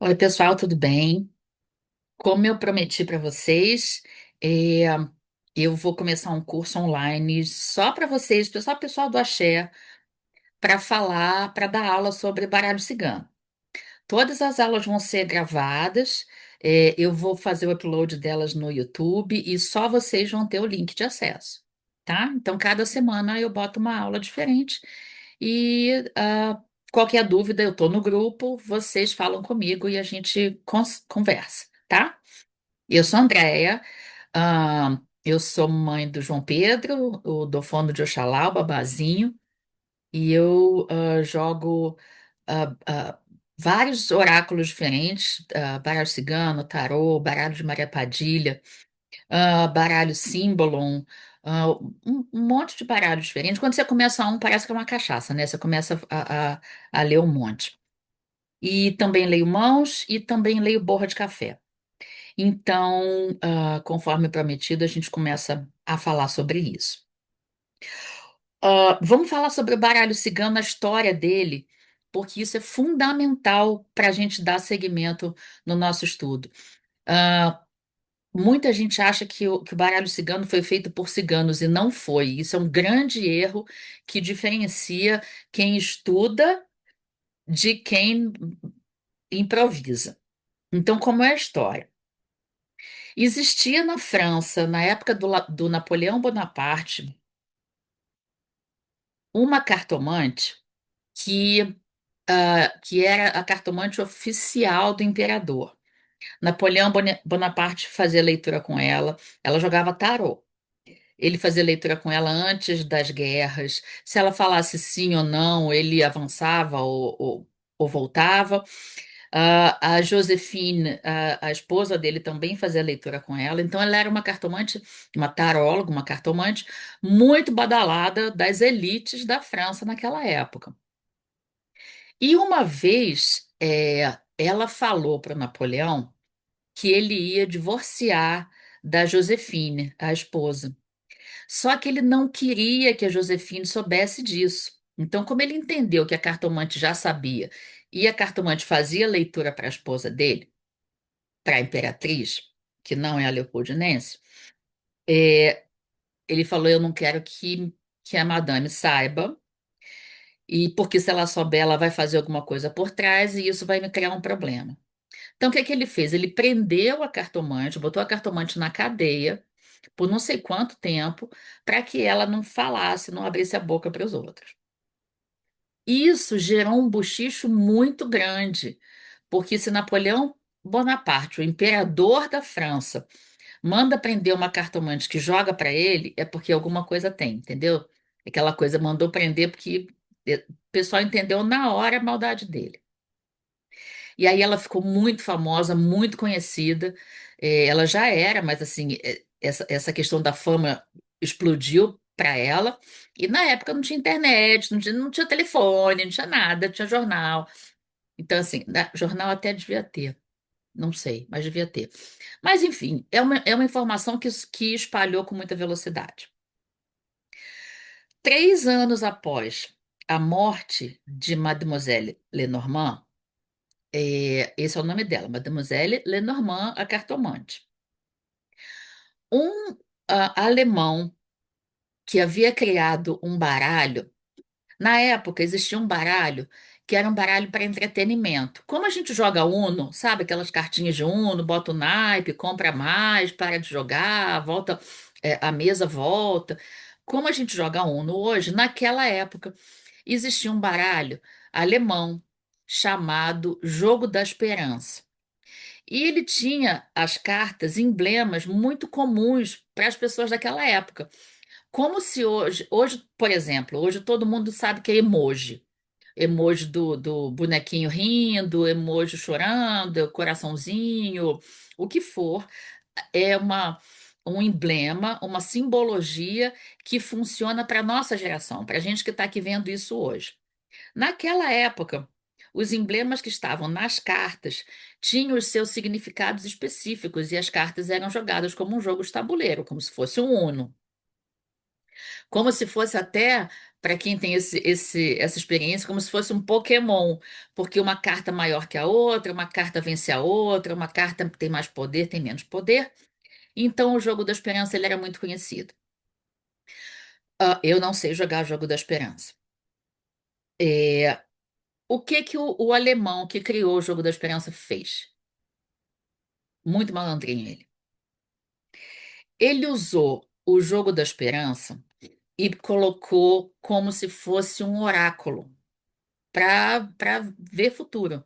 Oi, pessoal, tudo bem? Como eu prometi para vocês, eh, eu vou começar um curso online só para vocês, pessoal do Axé, para falar, para dar aula sobre baralho cigano. Todas as aulas vão ser gravadas, eu vou fazer o upload delas no YouTube e só vocês vão ter o link de acesso, tá? Então, cada semana eu boto uma aula diferente e qualquer dúvida, eu estou no grupo, vocês falam comigo e a gente conversa, tá? Eu sou a Andréia, eu sou mãe do João Pedro, o dofono de Oxalá, o babazinho, e eu jogo ah, ah, vários oráculos diferentes, baralho cigano, tarô, baralho de Maria Padilha, baralho Cymbalum, um monte de baralho diferente. Quando você começa um, parece que é uma cachaça, né? Você começa a ler um monte. E também leio mãos e também leio borra de café. Então, conforme prometido, a gente começa a falar sobre isso. Vamos falar sobre o baralho cigano, a história dele, porque isso é fundamental para a gente dar seguimento no nosso estudo. Ah, Muita gente acha que o baralho cigano foi feito por ciganos e não foi. Isso é um grande erro que diferencia quem estuda de quem improvisa. Então, como é a história? Existia na França, na época do Napoleão Bonaparte, uma cartomante que era a cartomante oficial do imperador. Napoleão Bonaparte fazia leitura com ela, ela jogava tarô. Ele fazia leitura com ela antes das guerras. Se ela falasse sim ou não, ele avançava ou voltava. A Josephine, a esposa dele, também fazia leitura com ela. Então, ela era uma cartomante, uma taróloga, uma cartomante muito badalada das elites da França naquela época. E uma vez, ela falou para Napoleão que ele ia divorciar da Josephine, a esposa. Só que ele não queria que a Josefine soubesse disso. Então, como ele entendeu que a cartomante já sabia e a cartomante fazia leitura para a esposa dele, para a imperatriz, que não é a Leopoldinense, ele falou: Eu não quero que a madame saiba, e porque se ela souber, ela vai fazer alguma coisa por trás e isso vai me criar um problema. Então, o que é que ele fez? Ele prendeu a cartomante, botou a cartomante na cadeia por não sei quanto tempo, para que ela não falasse, não abrisse a boca para os outros. Isso gerou um bochicho muito grande, porque se Napoleão Bonaparte, o imperador da França, manda prender uma cartomante que joga para ele, é porque alguma coisa tem, entendeu? Aquela coisa mandou prender porque o pessoal entendeu na hora a maldade dele. E aí ela ficou muito famosa, muito conhecida. Ela já era, mas assim, essa questão da fama explodiu para ela. E na época não tinha internet, não tinha telefone, não tinha nada, tinha jornal. Então, assim, jornal até devia ter, não sei, mas devia ter. Mas, enfim, é uma informação que espalhou com muita velocidade. 3 anos após a morte de Mademoiselle Lenormand, esse é o nome dela, Mademoiselle Lenormand, a cartomante. Um alemão que havia criado um baralho, na época existia um baralho que era um baralho para entretenimento. Como a gente joga Uno, sabe aquelas cartinhas de Uno, bota o naipe, compra mais, para de jogar, volta, a mesa volta. Como a gente joga Uno hoje, naquela época existia um baralho alemão chamado Jogo da Esperança. E ele tinha as cartas, emblemas muito comuns para as pessoas daquela época. Como se hoje, por exemplo, hoje todo mundo sabe que é emoji. Emoji do bonequinho rindo, emoji chorando, coraçãozinho, o que for, é um emblema, uma simbologia que funciona para a nossa geração, para a gente que está aqui vendo isso hoje. Naquela época, os emblemas que estavam nas cartas tinham os seus significados específicos e as cartas eram jogadas como um jogo de tabuleiro, como se fosse um Uno, como se fosse até. para quem tem essa experiência, como se fosse um Pokémon, porque uma carta maior que a outra, uma carta vence a outra, uma carta tem mais poder, tem menos poder. Então, o jogo da esperança ele era muito conhecido. Eu não sei jogar o jogo da esperança. É, o que que o alemão que criou o jogo da esperança fez? Muito malandrinho ele. Ele usou o jogo da esperança e colocou como se fosse um oráculo para ver futuro.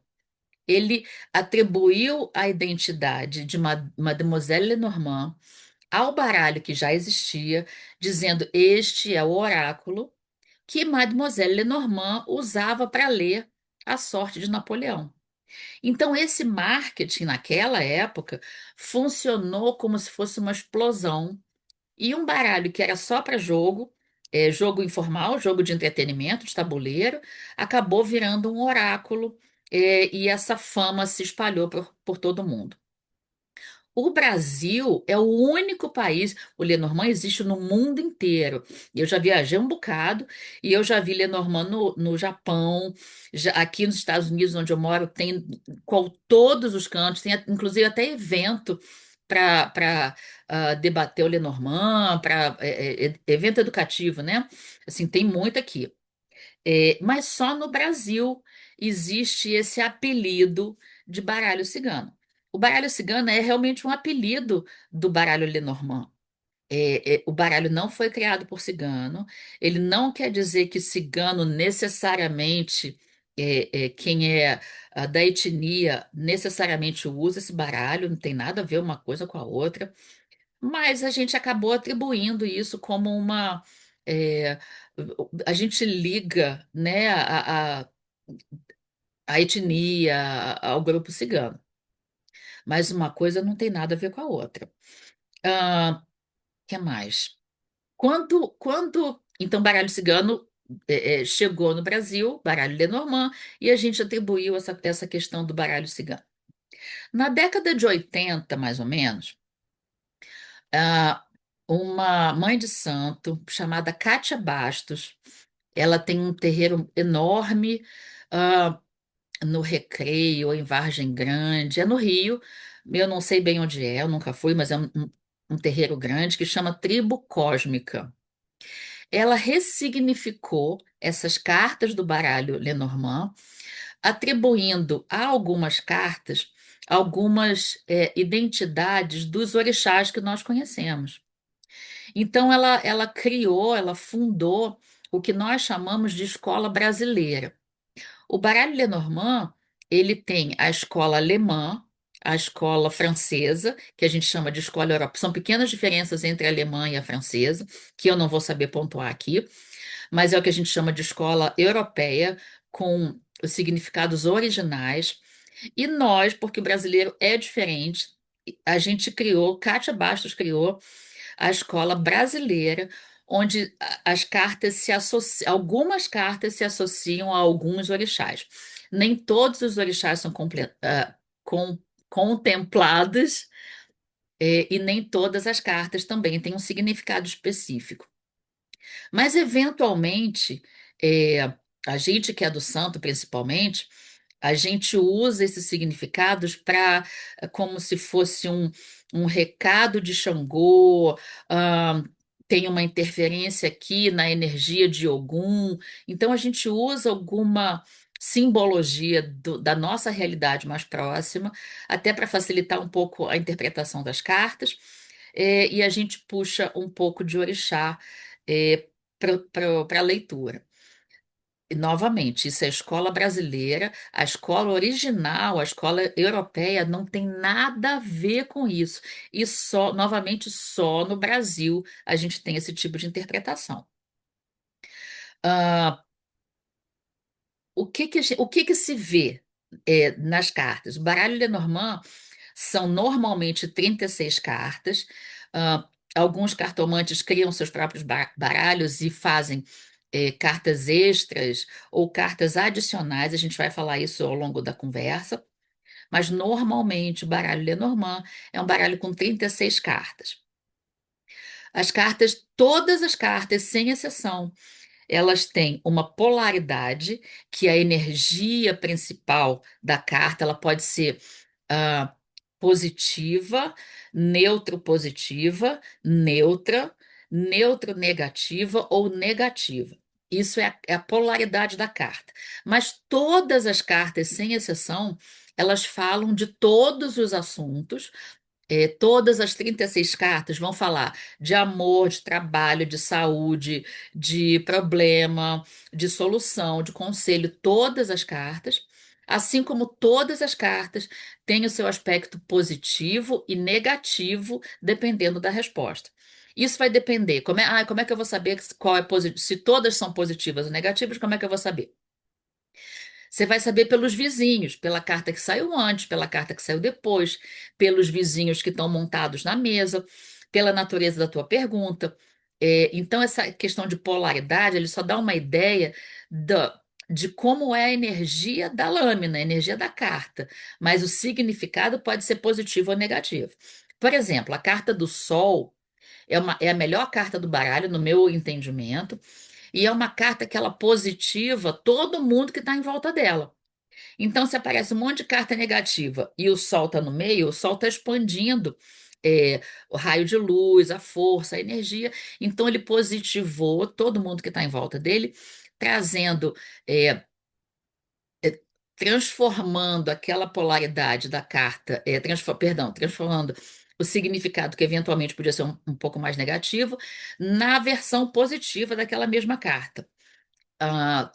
Ele atribuiu a identidade de Mademoiselle Lenormand ao baralho que já existia, dizendo: Este é o oráculo que Mademoiselle Lenormand usava para ler a sorte de Napoleão. Então, esse marketing naquela época funcionou como se fosse uma explosão. E um baralho que era só para jogo, jogo informal, jogo de entretenimento, de tabuleiro, acabou virando um oráculo, e essa fama se espalhou por todo mundo. O Brasil é o único país, o Lenormand existe no mundo inteiro. Eu já viajei um bocado e eu já vi Lenormand no Japão, aqui nos Estados Unidos, onde eu moro, tem todos os cantos, tem inclusive até evento para debater o Lenormand, para evento educativo, né? Assim, tem muito aqui. Mas só no Brasil existe esse apelido de baralho cigano. O baralho cigano é realmente um apelido do baralho Lenormand. O baralho não foi criado por cigano, ele não quer dizer que cigano necessariamente, quem é da etnia, necessariamente usa esse baralho, não tem nada a ver uma coisa com a outra. Mas a gente acabou atribuindo isso como uma. é, a gente liga, né, a etnia ao grupo cigano. Mas uma coisa não tem nada a ver com a outra. Que mais? Então, baralho cigano chegou no Brasil, baralho Lenormand, e a gente atribuiu essa questão do baralho cigano. Na década de 80, mais ou menos, ah, uma mãe de santo chamada Cátia Bastos. Ela tem um terreiro enorme, ah, no Recreio, ou em Vargem Grande, é no Rio. Eu não sei bem onde é, eu nunca fui, mas é um terreiro grande que chama Tribo Cósmica. Ela ressignificou essas cartas do baralho Lenormand, atribuindo a algumas cartas algumas identidades dos orixás que nós conhecemos. Então, ela criou, ela fundou o que nós chamamos de escola brasileira. O baralho Lenormand, ele tem a escola alemã, a escola francesa, que a gente chama de escola europeia. São pequenas diferenças entre a alemã e a francesa, que eu não vou saber pontuar aqui, mas é o que a gente chama de escola europeia, com os significados originais. E nós, porque o brasileiro é diferente, a gente criou, Cátia Bastos criou a escola brasileira, onde as cartas se associam, algumas cartas se associam a alguns orixás. Nem todos os orixás são com- contemplados, e nem todas as cartas também têm um significado específico. Mas, eventualmente, é, a gente que é do santo, principalmente, a gente usa esses significados para, como se fosse um recado de Xangô, ah, tem uma interferência aqui na energia de Ogum. Então, a gente usa alguma simbologia da nossa realidade mais próxima, até para facilitar um pouco a interpretação das cartas, e a gente puxa um pouco de orixá para a leitura. E, novamente, isso é a escola brasileira, a escola original, a escola europeia não tem nada a ver com isso. E só, novamente, só no Brasil a gente tem esse tipo de interpretação. Ah, o que que se vê nas cartas? O baralho Lenormand são normalmente 36 cartas. Ah, alguns cartomantes criam seus próprios baralhos e fazem cartas extras ou cartas adicionais. A gente vai falar isso ao longo da conversa. Mas normalmente o baralho Lenormand é um baralho com 36 cartas. Todas as cartas, sem exceção, elas têm uma polaridade, que é a energia principal da carta, ela pode ser ah, positiva, neutro positiva, neutra, neutro negativa ou negativa. Isso é a polaridade da carta. Mas todas as cartas, sem exceção, elas falam de todos os assuntos. Todas as 36 cartas vão falar de amor, de trabalho, de saúde, de problema, de solução, de conselho, todas as cartas. Assim como todas as cartas têm o seu aspecto positivo e negativo, dependendo da resposta. Isso vai depender. Como é que eu vou saber qual é positivo? Se todas são positivas ou negativas, como é que eu vou saber? Você vai saber pelos vizinhos, pela carta que saiu antes, pela carta que saiu depois, pelos vizinhos que estão montados na mesa, pela natureza da tua pergunta. Então, essa questão de polaridade, ele só dá uma ideia de como é a energia da lâmina, a energia da carta, mas o significado pode ser positivo ou negativo. Por exemplo, a carta do Sol é a melhor carta do baralho, no meu entendimento, e é uma carta que ela positiva todo mundo que está em volta dela. Então, se aparece um monte de carta negativa e o Sol está no meio, o Sol está expandindo o raio de luz, a força, a energia. Então, ele positivou todo mundo que está em volta dele, trazendo, é, é, transformando aquela polaridade da carta, transformando o significado que eventualmente podia ser um pouco mais negativo, na versão positiva daquela mesma carta. Ah,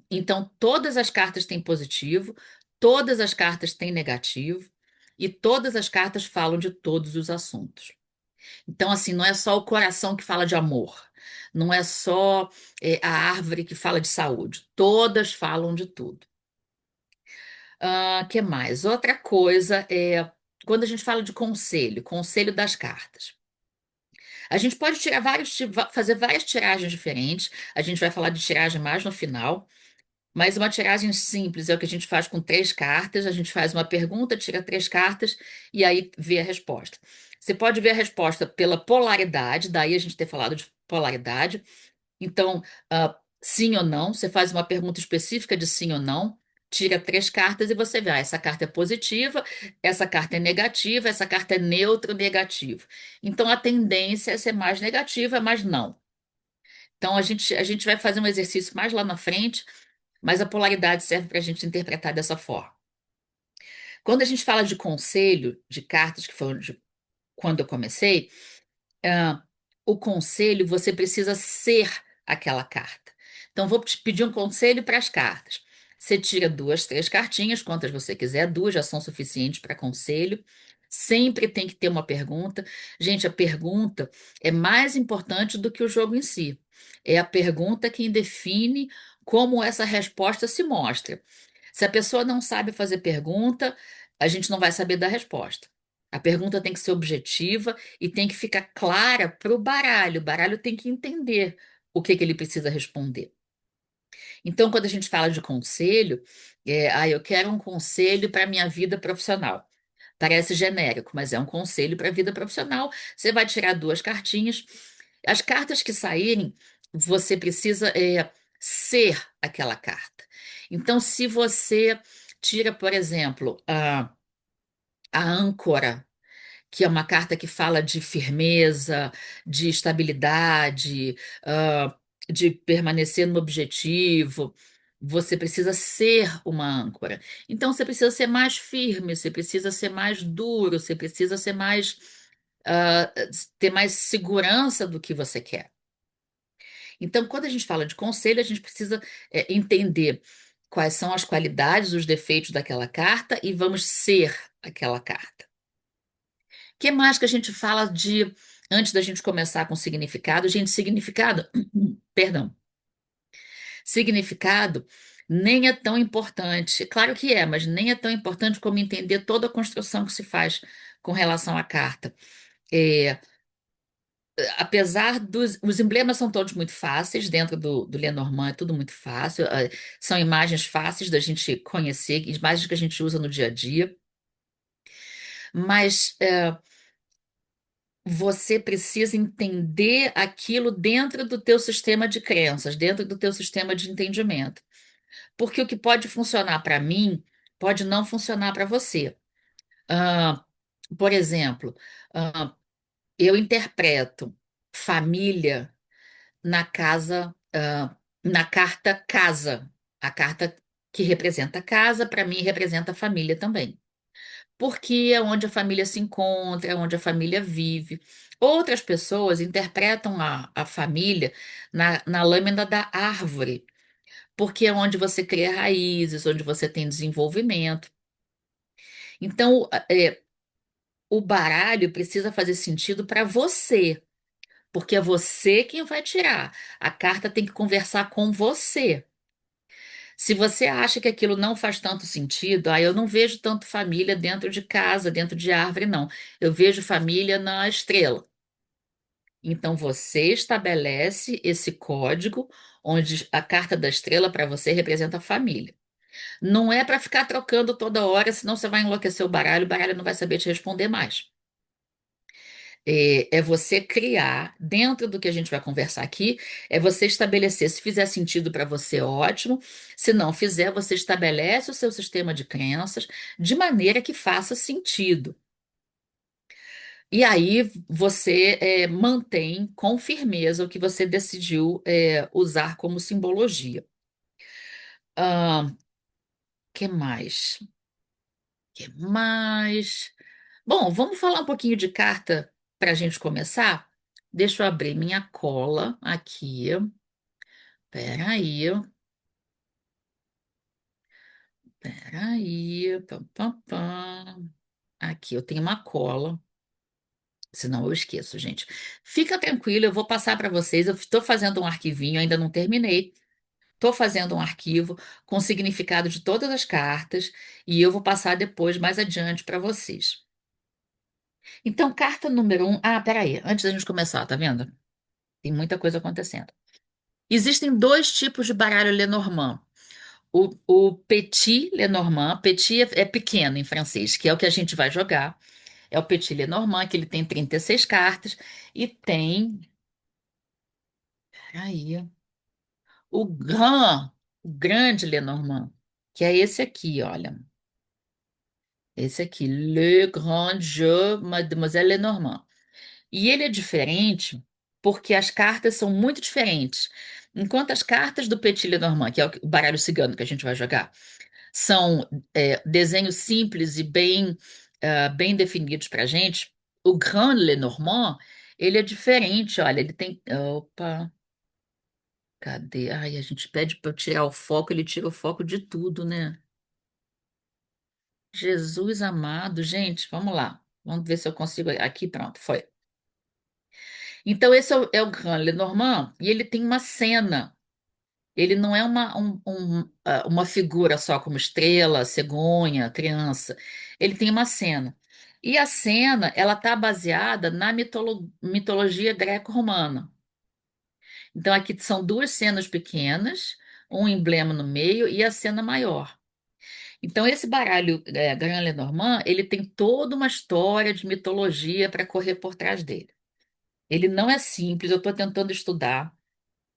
então, todas as cartas têm positivo, todas as cartas têm negativo, e todas as cartas falam de todos os assuntos. Então, assim, não é só o coração que fala de amor, não é só a árvore que fala de saúde, todas falam de tudo. Que mais? Outra coisa é quando a gente fala de conselho, conselho das cartas. A gente pode tirar fazer várias tiragens diferentes. A gente vai falar de tiragem mais no final. Mas uma tiragem simples é o que a gente faz com três cartas. A gente faz uma pergunta, tira três cartas e aí vê a resposta. Você pode ver a resposta pela polaridade, daí a gente ter falado de polaridade. Então, sim ou não, você faz uma pergunta específica de sim ou não, tira três cartas e você vê, essa carta é positiva, essa carta é negativa, essa carta é neutro negativo. Então, a tendência é ser mais negativa, mas não. Então, a gente vai fazer um exercício mais lá na frente, mas a polaridade serve para a gente interpretar dessa forma. Quando a gente fala de conselho, de cartas, que foi quando eu comecei, ah, o conselho você precisa ser aquela carta. Então, vou te pedir um conselho para as cartas. Você tira duas, três cartinhas, quantas você quiser, duas já são suficientes para conselho. Sempre tem que ter uma pergunta. Gente, a pergunta é mais importante do que o jogo em si. É a pergunta quem define como essa resposta se mostra. Se a pessoa não sabe fazer pergunta, a gente não vai saber dar resposta. A pergunta tem que ser objetiva e tem que ficar clara para o baralho. O baralho tem que entender o que ele precisa responder. Então, quando a gente fala de conselho, eu quero um conselho para a minha vida profissional. Parece genérico, mas é um conselho para a vida profissional. Você vai tirar duas cartinhas. As cartas que saírem, você precisa ser aquela carta. Então, se você tira, por exemplo, a âncora, que é uma carta que fala de firmeza, de estabilidade, ah, de permanecer no objetivo. Você precisa ser uma âncora. Então, você precisa ser mais firme, você precisa ser mais duro, você precisa ser mais, ah, ter mais segurança do que você quer. Então, quando a gente fala de conselho, a gente precisa, entender quais são as qualidades, os defeitos daquela carta e vamos ser aquela carta que mais que a gente fala antes da gente começar com significado? Gente, significado, perdão, significado nem é tão importante. Claro que é, mas nem é tão importante como entender toda a construção que se faz com relação à carta. É, apesar os emblemas são todos muito fáceis, dentro do Lenormand é tudo muito fácil, são imagens fáceis da gente conhecer, imagens que a gente usa no dia a dia, mas você precisa entender aquilo dentro do teu sistema de crenças, dentro do teu sistema de entendimento. Porque o que pode funcionar para mim pode não funcionar para você. Ah, por exemplo, ah, eu interpreto família na casa, na carta casa. A carta que representa casa, para mim, representa família também. Porque é onde a família se encontra, é onde a família vive. Outras pessoas interpretam a família na lâmina da árvore, porque é onde você cria raízes, onde você tem desenvolvimento. Então, o baralho precisa fazer sentido para você, porque é você quem vai tirar. A carta tem que conversar com você. Se você acha que aquilo não faz tanto sentido, aí eu não vejo tanto família dentro de casa, dentro de árvore, não. Eu vejo família na estrela. Então você estabelece esse código onde a carta da estrela para você representa a família. Não é para ficar trocando toda hora, senão você vai enlouquecer o baralho não vai saber te responder mais. É você criar, dentro do que a gente vai conversar aqui, é você estabelecer. Se fizer sentido para você, ótimo. Se não fizer, você estabelece o seu sistema de crenças de maneira que faça sentido. E aí você mantém com firmeza o que você decidiu usar como simbologia. Ah, que mais? Que mais? Bom, vamos falar um pouquinho de carta para a gente começar? Deixa eu abrir minha cola aqui. Peraí, peraí. Pam, pam, pam. Aqui, eu tenho uma cola, senão eu esqueço, gente. Fica tranquilo, eu vou passar para vocês. Eu estou fazendo um arquivinho, ainda não terminei. Estou fazendo um arquivo com o significado de todas as cartas e eu vou passar depois, mais adiante, para vocês. Então, carta número um. Ah, peraí, antes da gente começar, tá vendo? Tem muita coisa acontecendo. Existem dois tipos de baralho Lenormand. O Petit Lenormand, Petit é pequeno em francês, que é o que a gente vai jogar. É o Petit Lenormand, que ele tem 36 cartas e tem. Peraí. O grande Lenormand, que é esse aqui, olha. Esse aqui, Le Grand Jeu Mademoiselle Lenormand. E ele é diferente porque as cartas são muito diferentes. Enquanto as cartas do Petit Lenormand, que é o baralho cigano que a gente vai jogar, são desenhos simples e bem definidos para a gente, o Grand Lenormand, ele é diferente, olha, ele tem... Opa, cadê? Ai, a gente pede para tirar o foco, ele tira o foco de tudo, né? Jesus amado, gente, vamos lá. Vamos ver se eu consigo. Aqui, pronto, foi. Então, esse é o Grand Lenormand, e ele tem uma cena. Ele não é uma figura só como estrela, cegonha, criança. Ele tem uma cena. E a cena, ela está baseada na mitologia greco-romana. Então, aqui são duas cenas pequenas, um emblema no meio e a cena maior. Então, esse baralho Grand Lenormand, ele tem toda uma história de mitologia para correr por trás dele. Ele não é simples, eu estou tentando estudar,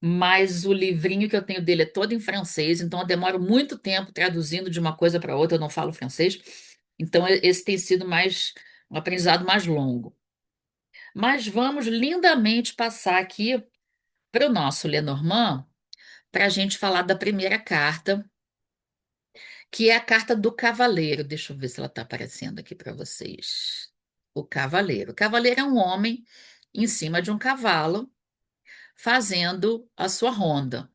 mas o livrinho que eu tenho dele é todo em francês, então eu demoro muito tempo traduzindo de uma coisa para outra, eu não falo francês, então esse tem sido um aprendizado mais longo. Mas vamos lindamente passar aqui para o nosso Lenormand, para a gente falar da primeira carta, que é a carta do cavaleiro. Deixa eu ver se ela está aparecendo aqui para vocês. O cavaleiro. O cavaleiro é um homem em cima de um cavalo, fazendo a sua ronda,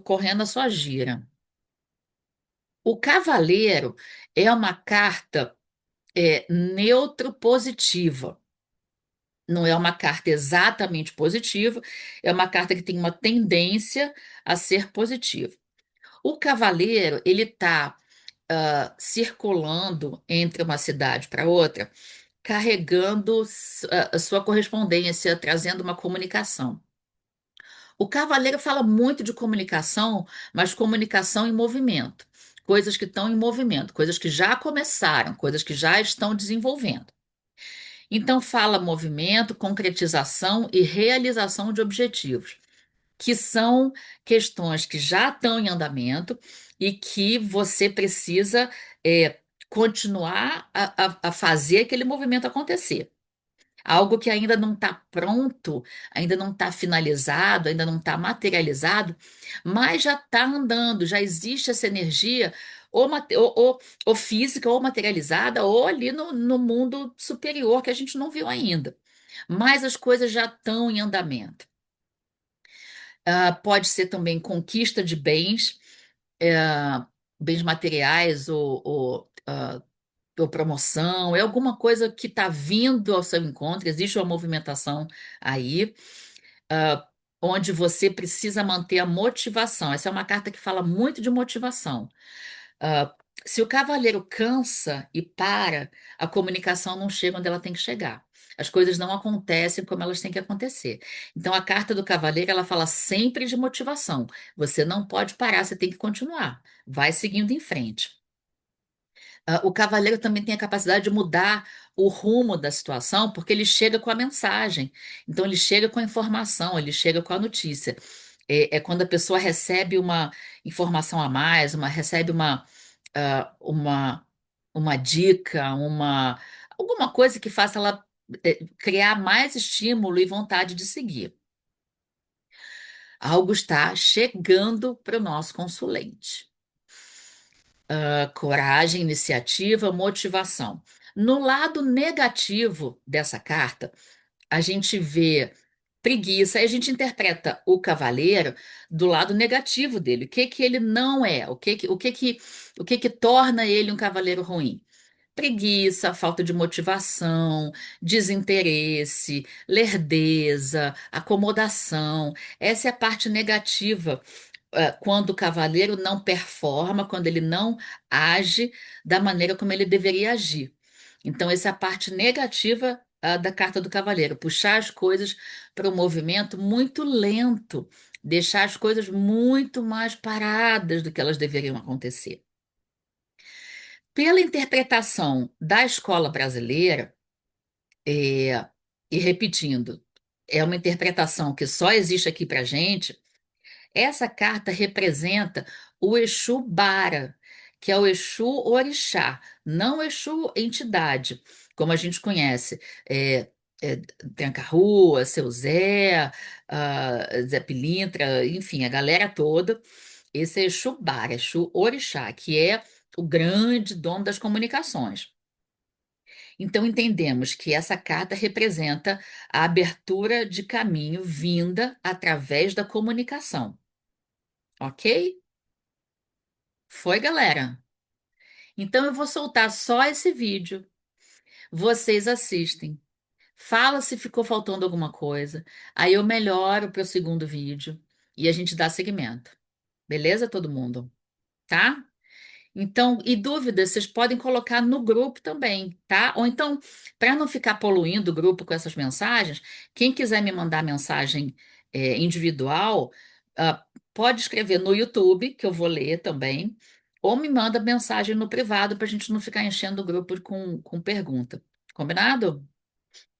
correndo a sua gira. O cavaleiro é uma carta neutro positiva. Não é uma carta exatamente positiva, é uma carta que tem uma tendência a ser positiva. O cavaleiro, ele está circulando entre uma cidade para outra, carregando a sua correspondência, trazendo uma comunicação. O cavaleiro fala muito de comunicação, mas comunicação em movimento. Coisas que estão em movimento, coisas que já começaram, coisas que já estão desenvolvendo. Então, fala movimento, concretização e realização de objetivos, que são questões que já estão em andamento e que você precisa continuar a fazer aquele movimento acontecer. Algo que ainda não está pronto, ainda não está finalizado, ainda não está materializado, mas já está andando, já existe essa energia, ou física, ou materializada, ou ali no mundo superior que a gente não viu ainda. Mas as coisas já estão em andamento. Pode ser também conquista de bens, é, bens materiais ou promoção, é alguma coisa que está vindo ao seu encontro, existe uma movimentação aí, ah, onde você precisa manter a motivação. Essa é uma carta que fala muito de motivação. Ah, Se o cavaleiro cansa e para, a comunicação não chega onde ela tem que chegar. As coisas não acontecem como elas têm que acontecer. Então, a carta do cavaleiro, ela fala sempre de motivação. Você não pode parar, você tem que continuar. Vai seguindo em frente. O cavaleiro também tem a capacidade de mudar o rumo da situação, porque ele chega com a mensagem. Então, ele chega com a informação, ele chega com a notícia. É quando a pessoa recebe uma informação a mais, recebe uma dica, alguma coisa que faça ela criar mais estímulo e vontade de seguir. Algo está chegando para o nosso consulente. Coragem, iniciativa, motivação. No lado negativo dessa carta, a gente vê preguiça, aí a gente interpreta o cavaleiro do lado negativo dele. O que que ele não é? O que que torna ele um cavaleiro ruim? Preguiça, falta de motivação, desinteresse, lerdeza, acomodação. Essa é a parte negativa, quando o cavaleiro não performa, quando ele não age da maneira como ele deveria agir. Então, essa é a parte negativa, da carta do cavaleiro, puxar as coisas para um movimento muito lento, deixar as coisas muito mais paradas do que elas deveriam acontecer. Pela interpretação da escola brasileira, é, e repetindo, é uma interpretação que só existe aqui para gente. Essa carta representa o Exu Bara, que é o Exu Orixá, não o Exu entidade, como a gente conhece. É, é, Tranca-Rua, Seu Zé, Zé Pilintra, enfim, a galera toda. Esse é Exu Bara, Exu Orixá, que é o grande dono das comunicações. Então, entendemos que essa carta representa a abertura de caminho vinda através da comunicação. Ok? Foi, galera. Então eu vou soltar só esse vídeo. Vocês assistem. Fala se ficou faltando alguma coisa. Aí eu melhoro para o segundo vídeo e a gente dá seguimento. Beleza, todo mundo? Tá? Então, e dúvidas, vocês podem colocar no grupo também, tá? Ou então, para não ficar poluindo o grupo com essas mensagens, quem quiser me mandar mensagem individual, pode escrever no YouTube, que eu vou ler também, ou me manda mensagem no privado para a gente não ficar enchendo o grupo com pergunta. Combinado?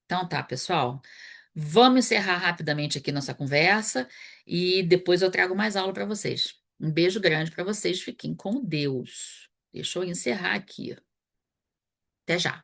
Então tá, pessoal. Vamos encerrar rapidamente aqui nossa conversa e depois eu trago mais aula para vocês. Um beijo grande para vocês. Fiquem com Deus. Deixa eu encerrar aqui. Até já.